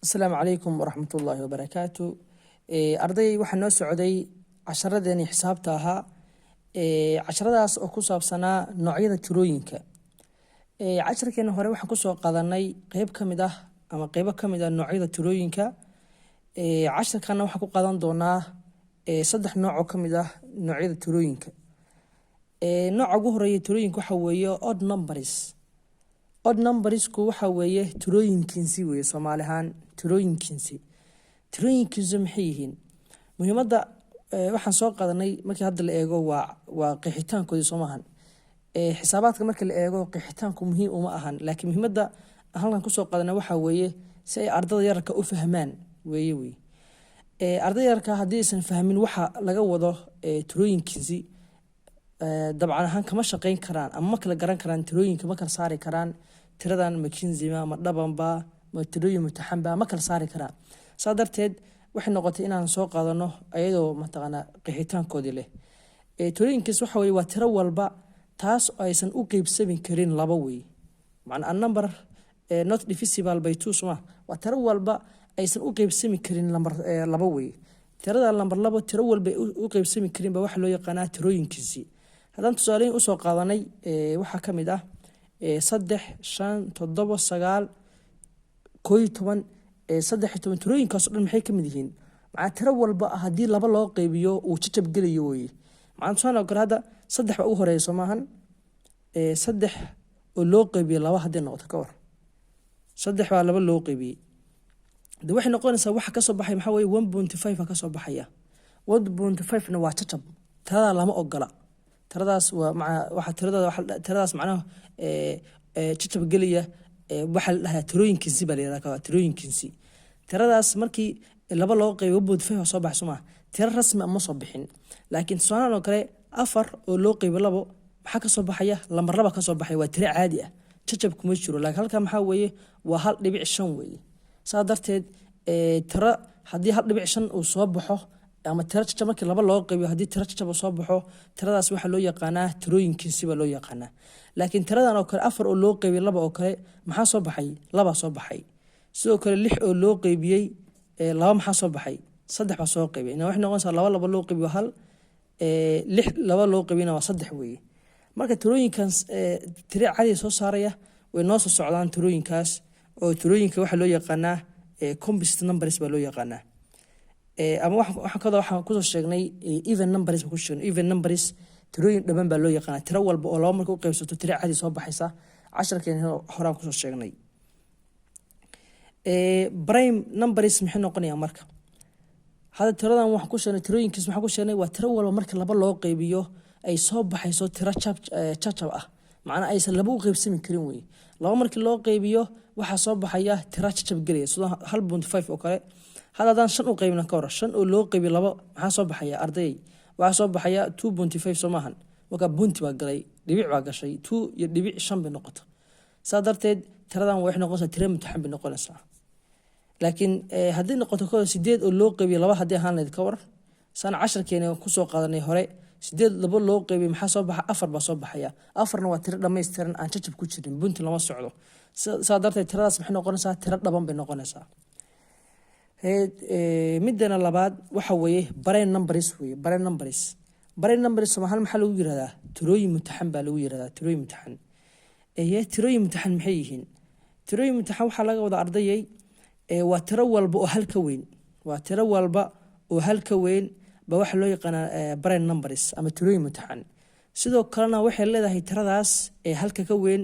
السلام عليكم ورحمة الله وبركاته. أرضي وحنا سعودي عشرة دني حسابتها. عشرة داس أكوساب سنة نوعية تروينك. عشرة كأنه هو حكوسو قادناي قيب كمده أما قيب كمده نوعية تروينك. عشرة كانوا حكو قادن دونا صدح نوع كمده نوعية تروينك. نوع جوهرية تروينك وحويه odd numbers. odd numbers waxa weeye tirooyinkiinsi weeye Soomaali ahaan tirooyinkiinsi maxay yihiin muhiimadda waxaan soo qaadanay markii hadda la eego waa qeexitaankoodii Soomahan xisaabaadka markii la eego qeexitaanku muhiim uma ahan laakiin muhiimadda halkan ku soo qaadanay waxa weeye si ay ardayda yarka u fahmaan weeye ardayda yarka haddii aysan fahmin waxa laga wado tirooyinkiinsi dabcan ahaan kama shaqeyn karaan ama kala garan karaan tirooyinka ma kala saari karaan tiradan McKinsey ma dhabanba ma tirooyin mutaxanba ma kala saari karaan sadarteed waxay noqotay inaan soo qaadano ayadoo mataqana qeexitaankoodii leh tirooyinkiis waxa weeye waa tiro walba taas aysan u qeybsamin karin laba weey macna number not divisible by 2 suma waa tiro walba aysan u qeybsami karin lambar laba weey tirada lambar laba tiro walba u qeybsami karin ba waxa loo yaqaan tirooyinkiisi haddaan tusaaleyn u soo qaadanay waxa ka mid ah 3 5 7 9 11 13 tirooyinkaas oo dhan maxay ka mid yihiin macna tiro walba haddii laba loo qaybiyo uu jajab galayo way macna tusaale kale hada 3 ba u horeyso maahan 3 oo loo qaybiyo laba hadii noqoto ka war 3 baa laba loo qaybiyay de waxay noqonaysaa waxa ka soo baxay maxaa weeye 1.5 ka soo baxaya 1.5 na waa jajab tada lama ogola tiradaas waxa tiradaas macnaha jajab galiya waxa la dhahaa tirooyinkiisi baa leedahay tirooyinkiisi tiradaas markii laba loo qaybo bood fahmo soo baxso ma tiro rasmi ama soo bixin laakiin su'aalo kale afar oo loo qaybo labo waxa ka soo baxaya lambar laba ka soo baxay waa tiro caadi ah jajab kuma jiro laakiin halka maxaa weeye waa 1.5 weeye sadarteed tiro hadii 1.5 uu soo baxo ama tiro jajab markii laba loo qaybiyo hadii tiro jajab soo baxo tiradaas waxa loo yaqaanaa tirooyinkiisi baa loo yaqaanaa laakiin tiradan oo kale afar oo loo qaybiyo laba oo kale maxaa soo baxay laba soo baxay sidoo kale 6 oo loo qaybiyay laba maxaa soo baxay 3 baa soo qaybiyay ina wax noqonaysa laba loo qaybiyo hal 6 laba loo qaybina waa 3 weeye marka tirooyinkan tiro caadi soo saaraya way noo soo socdaan tirooyinkaas oo tirooyinka waxa loo yaqaanaa composite numbers baa loo yaqaanaa ama waxaan ku soo sheegnay even numbers ku sheegnay even numbers tirooyin dhaban baa loo yaqaan tiro walba oo laba marka u qaybsato tiro caadi soo baxaysa 10 horaan ku soo sheegnay prime numbers maxay noqonayaan marka hada tiradan wax ku sheegnay tirooyinkiis waxa ku sheegnay waa tiro walba marka laba loo qaybiyo ay soo baxayso tiro jajab ah macna aysan laba u qaybsami karin way laba markii loo qaybiyo waxa soo baxaya tiro jajab galaya sida 1.5 oo kale hadaan 5 u qaybina ka hor 5 oo loo qaybiyo laba waxa soo baxaya arday waxa soo baxaya 2.5 Soomahan waka bunti waa galay dhibic waa gashay 2 iyo dhibic 5 bay noqoto sadarteed tiradan way noqonaysaa tiro mutaxan bay noqonaysaa laakiin hadii noqoto 8 oo loo qaybiyo laba hadii ahaan leed ka war sana 10 keenay ku soo qaadanay hore 8 laba loo qaybiyo maxaa soo baxa 4 baa soo baxaya 4na waa tiro dhameystiran aan jajab ku jirin bunti lama socdo sadarteed tiradaas maxay noqonaysaa tiro dhaban bay noqonaysaa midana labaad waxa weeye prime numbers weeye prime numbers Soomaali maxaa lagu yiraahdaa tirooyin mutaxan baa lagu yiraahdaa tirooyin mutaxan tirooyin mutaxan maxay yihiin tirooyin mutaxan waxa laga wada ardayay waa tiro walba oo hal ka weyn waa tiro walba oo hal ka weyn ba waxa loo yaqaan prime numbers ama tirooyin mutaxan sidoo kalena waxay leedahay tiradaas halka ka weyn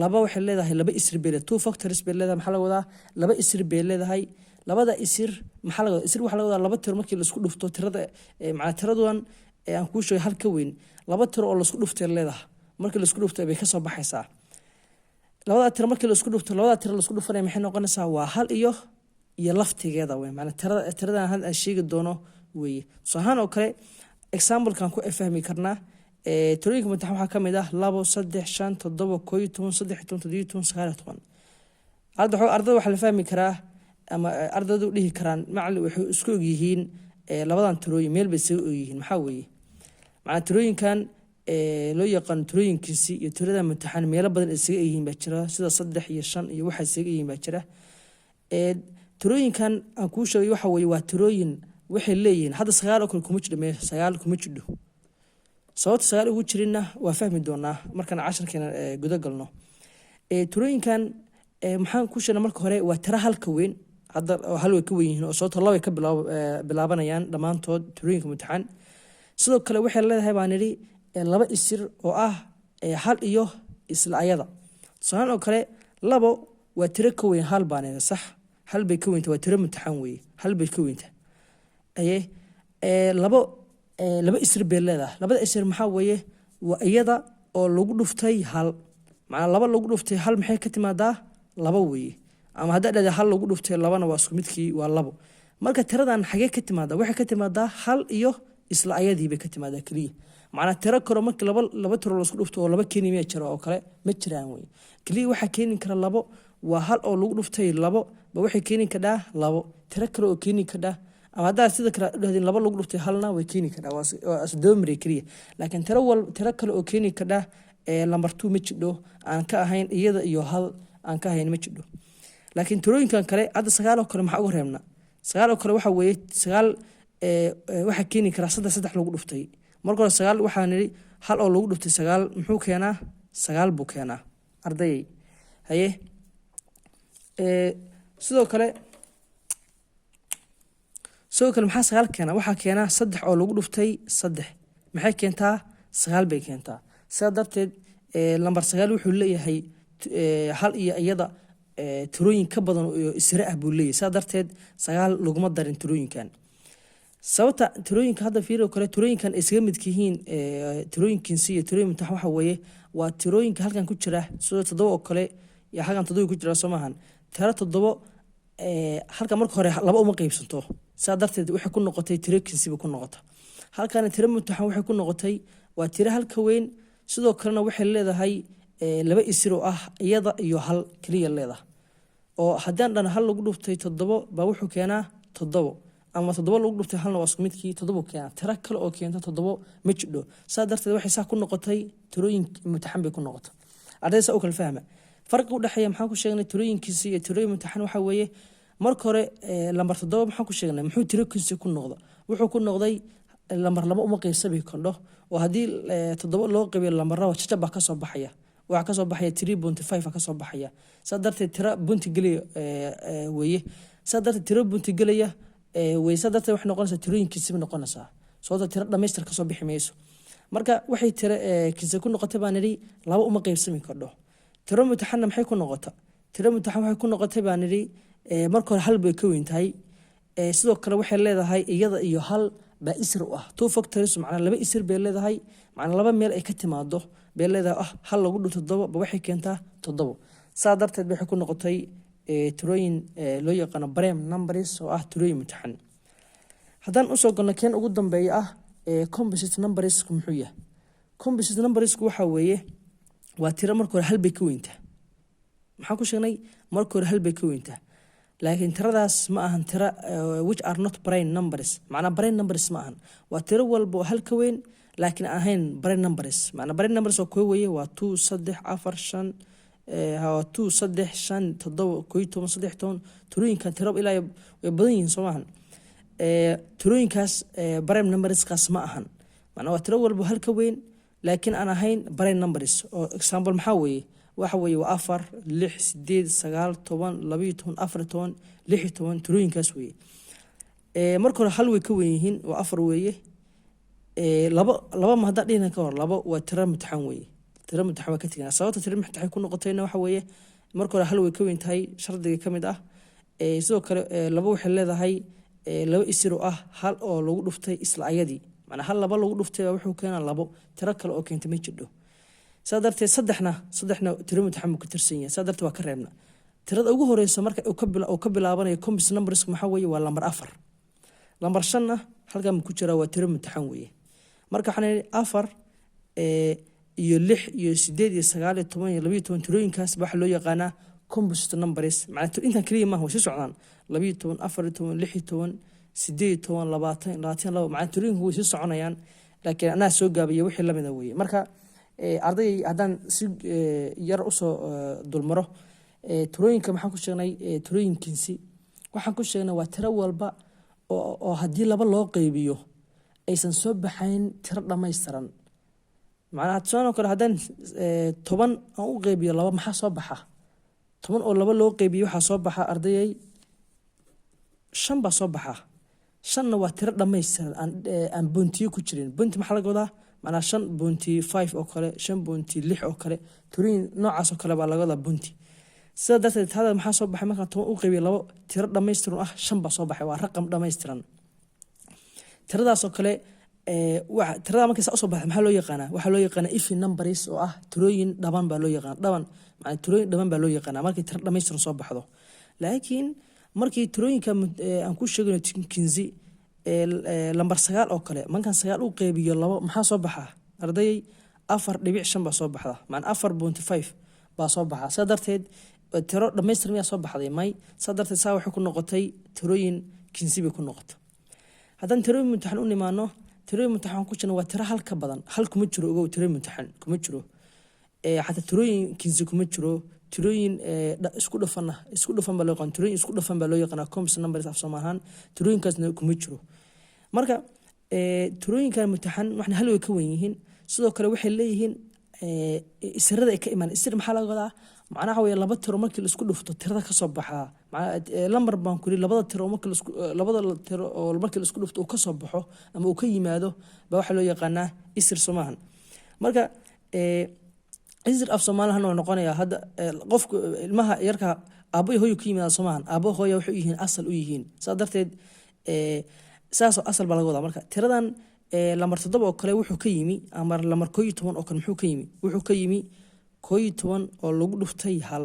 laba waxay leedahay laba isir beel two factors beel leedahay maxaa laga wadaa laba isir beel leedahay labada isir maxaa laga isir waxa laga wadaa laba tiro markii la isku dhufto tirada macna tiradan aan ku sheegay hal ka weyn laba tiro oo la isku dhuftay leedahay markii la isku dhufto bay ka soo baxaysaa labada tiro markii la isku dhufto labada tiro la isku dhufanay maxay noqonaysaa waa hal iyo laftigeeda way macna tiradan hal aan sheegi doono way sahan oo kale example kan ku fahmi karnaa tirooyinka mutaxan waxa kamid ah 2 3 5 7 11 13 19 ardayda waxa la fahmi karaa ama ardaydu dhihi karaan macallin wuxuu isku og yihiin labadan tirooyin meel bay soo yihiin maxaa weeye macna tirooyinkan loo yaqaan tirooyinkiisi iyo tirada mutaxan meelo badan isaga yihiin baa jira sida 3 iyo 5 iyo waxa isaga yihiin baa jira tirooyinkan aan kuu sheegay waxa weeye waa tirooyin waxay leeyihiin hadda sagaal oo kale kuma jidho mee sagaal kuma jidho sababta sagaal ugu jirinna waa fahmi doonaa markaan casharkeena guda galno tirooyinkan maxaan ku sheegnay marka hore waa tiro halka weyn hadda hal way ka weyn yihiin oo sababta laba ka bilaabanayaan dhammaantood tirooyinka imtixaan sidoo kale waxay leedahay baan nidhi laba isir oo ah hal iyo isla ayada tusaale oo kale labo waa tiro ka weyn hal baan nidhi sax hal bay ka weynta waa tiro imtixaan weeye hal bay ka weynta labo isir bay leedahay labada isir maxaa weeye waa iyada oo lagu dhuftay hal macnaa laba lagu dhuftay hal maxay ka timaadaa laba weeye ama haddaa dhahda hal lagu dhuftay labana waa isku midkii waa labo marka tiradan xagee ka timaadaa waxay ka timaadaa hal iyo isla ayadii bay ka timaadaa keliya macnaa tiro karo markii laba tiro laisku dhufto oo laba keeni miya jiro oo kale ma jiraan wey keliya waxaa keeni kara labo waa hal oo lagu dhuftay labo ba waxay keeni kadhaa labo tiro kale oo keeni kadhaa ama haddaa sida kale dhahdeen laba lagu dhuftay halna way keeni kadhaa waa asdoomire keliya laakiin tiro kale oo keeni kadhaa lambar 2 ma jidho aan ka ahayn iyada iyo hal aan ka ahayn ma jidho laakiin tirooyinkan kale hadda sagaal oo kale maxaa ugu reebna sagaal oo kale waxa weeye sagaal waxa keeni kara saddex lagu dhuftay marka hore sagaal waxaa nidhi hal oo lagu dhuftay sagaal muxuu keenaa sagaal buu keenaa ardayay haye sidoo kale maxaa sagaal keenaa waxaa keenaa saddex oo lagu dhuftay saddex maxay keentaa sagaal bay keentaa sidaa darteed lambar sagaal wuxuu leeyahay hal iyo iyada tirooyin ka badan oo isra ah buu leeyahay sidaa darteed sagaal laguma darin tirooyinkan sababta tirooyinka hadda fiiro kale tirooyinkan isaga midka yihiin tirooyinkiinsi iyo tirooyin imtixaan waxa weeye waa tirooyinka halkan ku jira sida 7 oo kale iyo halkan 7 ku jira Soomahan tiro 7 halka marka hore laba uma qaybsanto sidaa darteed waxay ku noqotay tirooyinkiinsiba ku noqota halkan tiro imtixaan waxay ku noqotay waa tiro halka weyn sidoo kalena waxay leedahay laba isir oo ah iyada iyo hal kaliya leedahay oo haddaan dhan hal lagu dhuftay 7 ba wuxuu keenaa 7 ama 7 lagu dhuftay halna waa isku midkii 7 keenaa tiro kale oo keenta 7 ma jidho saa darteed waxay saa ku noqotay tirooyin imtixaan bay ku noqotay ardayda oo kala fahma farqi u dhaxeeya maxaan ku sheegnay tirooyinkiisa iyo tirooyin imtixaan waxa weeye marka hore lambar 7 maxaan ku sheegnay muxuu tirooyinkiisa ku noqdo wuxuu ku noqday lambar laba uma qaybsabi kordho oo haddii 7 loo qaybiyo lambarada jajab ka soo baxaya waxa ka soo baxaya 3.5 ka soo baxaya saa darteed tiro bunti galiya weeye saa darteed tiro bunti galiya waysa darteed wax noqonaysa tirooyinkiisa noqonaysa sababta tiro dhameystir ka soo bixi mayso marka waxay tiro kiisa ku noqotay baan nidhi laba uma qaybsami kordho tiro imtixaan maxay ku noqotay tiro imtixaan waxay ku noqotay baan nidhi marka hore hal bay ka weyn tahay sidoo kale waxay leedahay iyada iyo hal ba isir u ah two factors macnaa laba isir bay leedahay macnaa laba meel ay ka timaado bay leedahay hal lagu dhufto 7 ba waxay keentaa 7 saa darteed waxay ku noqotay tirooyin loo yaqaan prime numbers oo ah tirooyin imtixaan haddaan u soo galno keen ugu dambeeya ah composite numbers muxuu yahay composite numbers waxa weeye waa tiro marka hore hal bay ka weyntaa maxaan ku sheegnay marka hore hal bay ka weyntaa laakiin tiradaas ma ahan tiro which are not prime numbers macnaa prime numbers ma ahan waa tiro walba oo hal ka weyn laakiin ahayn prime numbers macnaa prime numbers oo koo weeye waa 2 3 4 5 2 3 5 7 11 13 tirooyinkan tiro ilaa way badan yihiin Soomahan tirooyinkaas prime numbers kaas ma ahan macnaa waa tiro walba hal ka weyn laakiin aan ahayn prime numbers oo example maxaa weeye waxa weeye waa 4 6 8 9 10 12 14 16 tirooyinkaas weeye marka hore hal way ka weyn yihiin waa 4 weeye laba ma hadda dhina ka hor laba waa tiro imtixaan weeye tiro imtixaan ka tigana sababta tiro imtixaan ku noqotayna waxa weeye marka hore hal way ka weyn tahay shardiga kamid ah sidoo kale laba waxay leedahay laba isir oo ah hal oo lagu dhuftay isla ayadii macnaa hal laba lagu dhuftay wuxuu keenaa labo tiro kale oo keenta ma jidho saa darteed saddexna tiro imtixaan ka tirsan yahay saa darteed waa ka reebna tirada ugu horeysa marka uu ka bilaabanayo composite numbers maxaa weeye waa lambar 4 lambar 5 halkan ku jira waa tiro imtixaan weeye marka waxaan 4 iyo 6 iyo 8 iyo 9 iyo 10 iyo 12 tirooyinkaas waxa loo yaqaanaa composite numbers macnaa intan kaliya ma waa si socdaan 12 14 16 18 20 22 macnaa tirooyinku way si soconayaan laakiin anaa soo gaabiyo wixii la mid ah weeye marka arday haddaan si yar u soo dulmaro tirooyinka maxaan ku sheegnay tirooyinkiinsi waxaan ku sheegnay waa tiro walba oo haddii laba loo qeybiyo aysan soo baxayn tiro dhammaystiran. macnaha tusaaloo kale haddaan 10 aan u qeybiyo laba maxaa soo baxa? 10 oo laba loo qeybiyo waxaa soo baxa ardayay 5 baa soo baxa. 5na waa tiro dhammaystiran aan boontiyo ku jirin. boonti maxaa laga wadaa? macnaha 5.5 oo kale, 5.6 oo kale, tirooyin noocaas oo kale baa laga wadaa boonti. sida darteed hada maxaa soo baxay markaan 10 u qeybiyo labo tiro dhammaystiran ah 5 baa soo baxay, waa raqam dhammaystiran. tiradaas oo kale tirada markay soo baxday maxaa loo yaqaanaa? waxaa loo yaqaanaa even numbers oo ah tirooyin dhaban baa loo yaqaanaa. dhaban macnaha tirooyin dhaban baa loo yaqaanaa markay tiro dhammaystiran soo baxdo. laakiin markii tirooyinka aan ku sheegno kinzi lambar 9 oo kale markaan 9 u qeybiyo labo maxaa soo baxa? ardayay 4.5 baa soo baxda, macnaha 4.5 baa soo baxa. sida darteed tiro dhammaystiran miyaa soo baxday? may. sida darteed saa waxay ku noqotay tirooyin kinzi bay ku noqotay. haddaan tirooyin mutaxan u nimaano, tirooyin mutaxan ku jirna waa tiro hal ka badan. hal kuma jiro ogow, tirooyin mutaxan kuma jiro. xataa tirooyin kinzi kuma jiro. tirooyin isku dhafan baa loo yaqaan. tirooyin isku dhafan baa loo yaqaanaa complex numbers af Soomaalihan. tirooyinkaasna kuma jiro. marka tirooyinkan mutaxan waxna hal way ka wen yihiin. sidoo kale waxay leeyihiin isirada ay ka imaan. isir maxaa laga wadaa? macnaha way laba tiro markii la isku dhufto tirada ka soo baxaa. macnaha lambar baan ku yiri labada tiro markii la isku dhufto uu ka soo baxo ama uu ka yimaado baa waxa loo yaqaanaa isir Soomaalihan. marka isir af Soomaalihan oo noqonaya hadda qofka ilmaha yarka aabo iyo hooyo ka yimaada Soomaalihan. aabo hooyo waxay u yihiin asal u yihiin. saa darteed saasoo asal baa laga wadaa. marka tiradan lambar 7 oo kale wuxuu ka yimi ama lambar 11 oo kale muxuu ka yimi? wuxuu ka yimi 11 oo lagu dhuftay hal.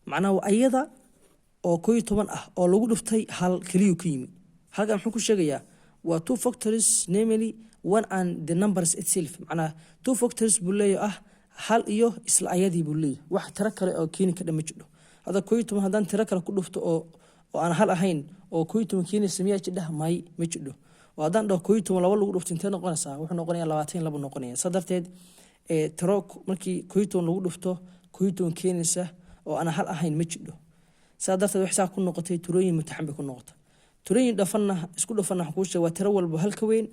macnaha ayada oo 11 ah oo lagu dhuftay hal kaliya ka yimi. halkan muxuu ku sheegayaa waa 2 factors, namely 1 and the numbers itself. macnaha 2 factors buu leeyahay ah hal iyo isla ayadii buu leeyahay. wax tiro kale oo keeni ka dhama jiro. hada 11 haddaan tiro kale ku dhufto oo aan hal ahayn oo 11 keenaysa miyaa jidha? may ma jidho. oo haddaan dhaho 11 laba lagu dhufto intee noqonaysaa? wuxuu noqonayaa 22 noqonaya. saa darteed tiro markii 11 lagu dhufto 11 keenaysa oo aan hal ahayn ma jidho. saa darteed waxay saa ku noqotay tirooyin mutaxan bay ku noqotay. tirooyin dhafanna isku dhafanna waxa ku sheegay waa tiro walba hal ka weyn,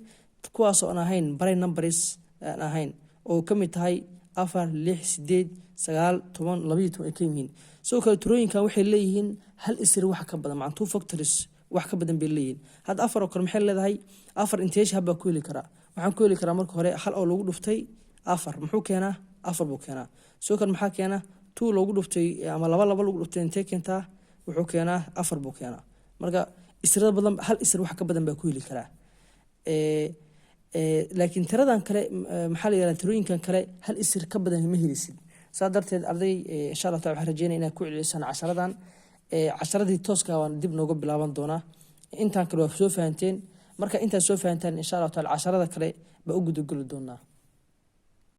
kuwaas oo aan ahayn prime numbers aan ahayn oo ka mid tahay 4, 6, 8, 9, 10, 12 ay ka yihiin. sidoo kale tirooyinkan waxay leeyihiin hal isir wax ka badan, macnaha 2 factors wax ka badan bay leeyihiin. hadda 4 oo kale maxay leedahay? 4 inteesh habba ku heli karaa. waxaan ku heli karaa marka hore hal oo lagu dhuftay 4 muxuu keenaa? 4 buu keenaa. sidoo kale maxaa keenaa? 2 lagu dhuftay ama laba lagu dhuftay intee keentaa? wuxuu keenaa 4 buu keenaa. marka isirada badan hal isir wax ka badan baa ku heli karaa. laakiin tiradan kale maxaa la yiraahdaa? tirooyinkan kale hal isir ka badan ma helisid. saa darteed arday insha Allah taala waxaan rajeynayaa inaad ku celisan casharadan. casharadii tooska waan dib nooga bilaaban doonaa. intaan kale waa soo fahanteen. marka intaad soo fahantaan insha Allah taala casharada kale ba u gudageli doonaa.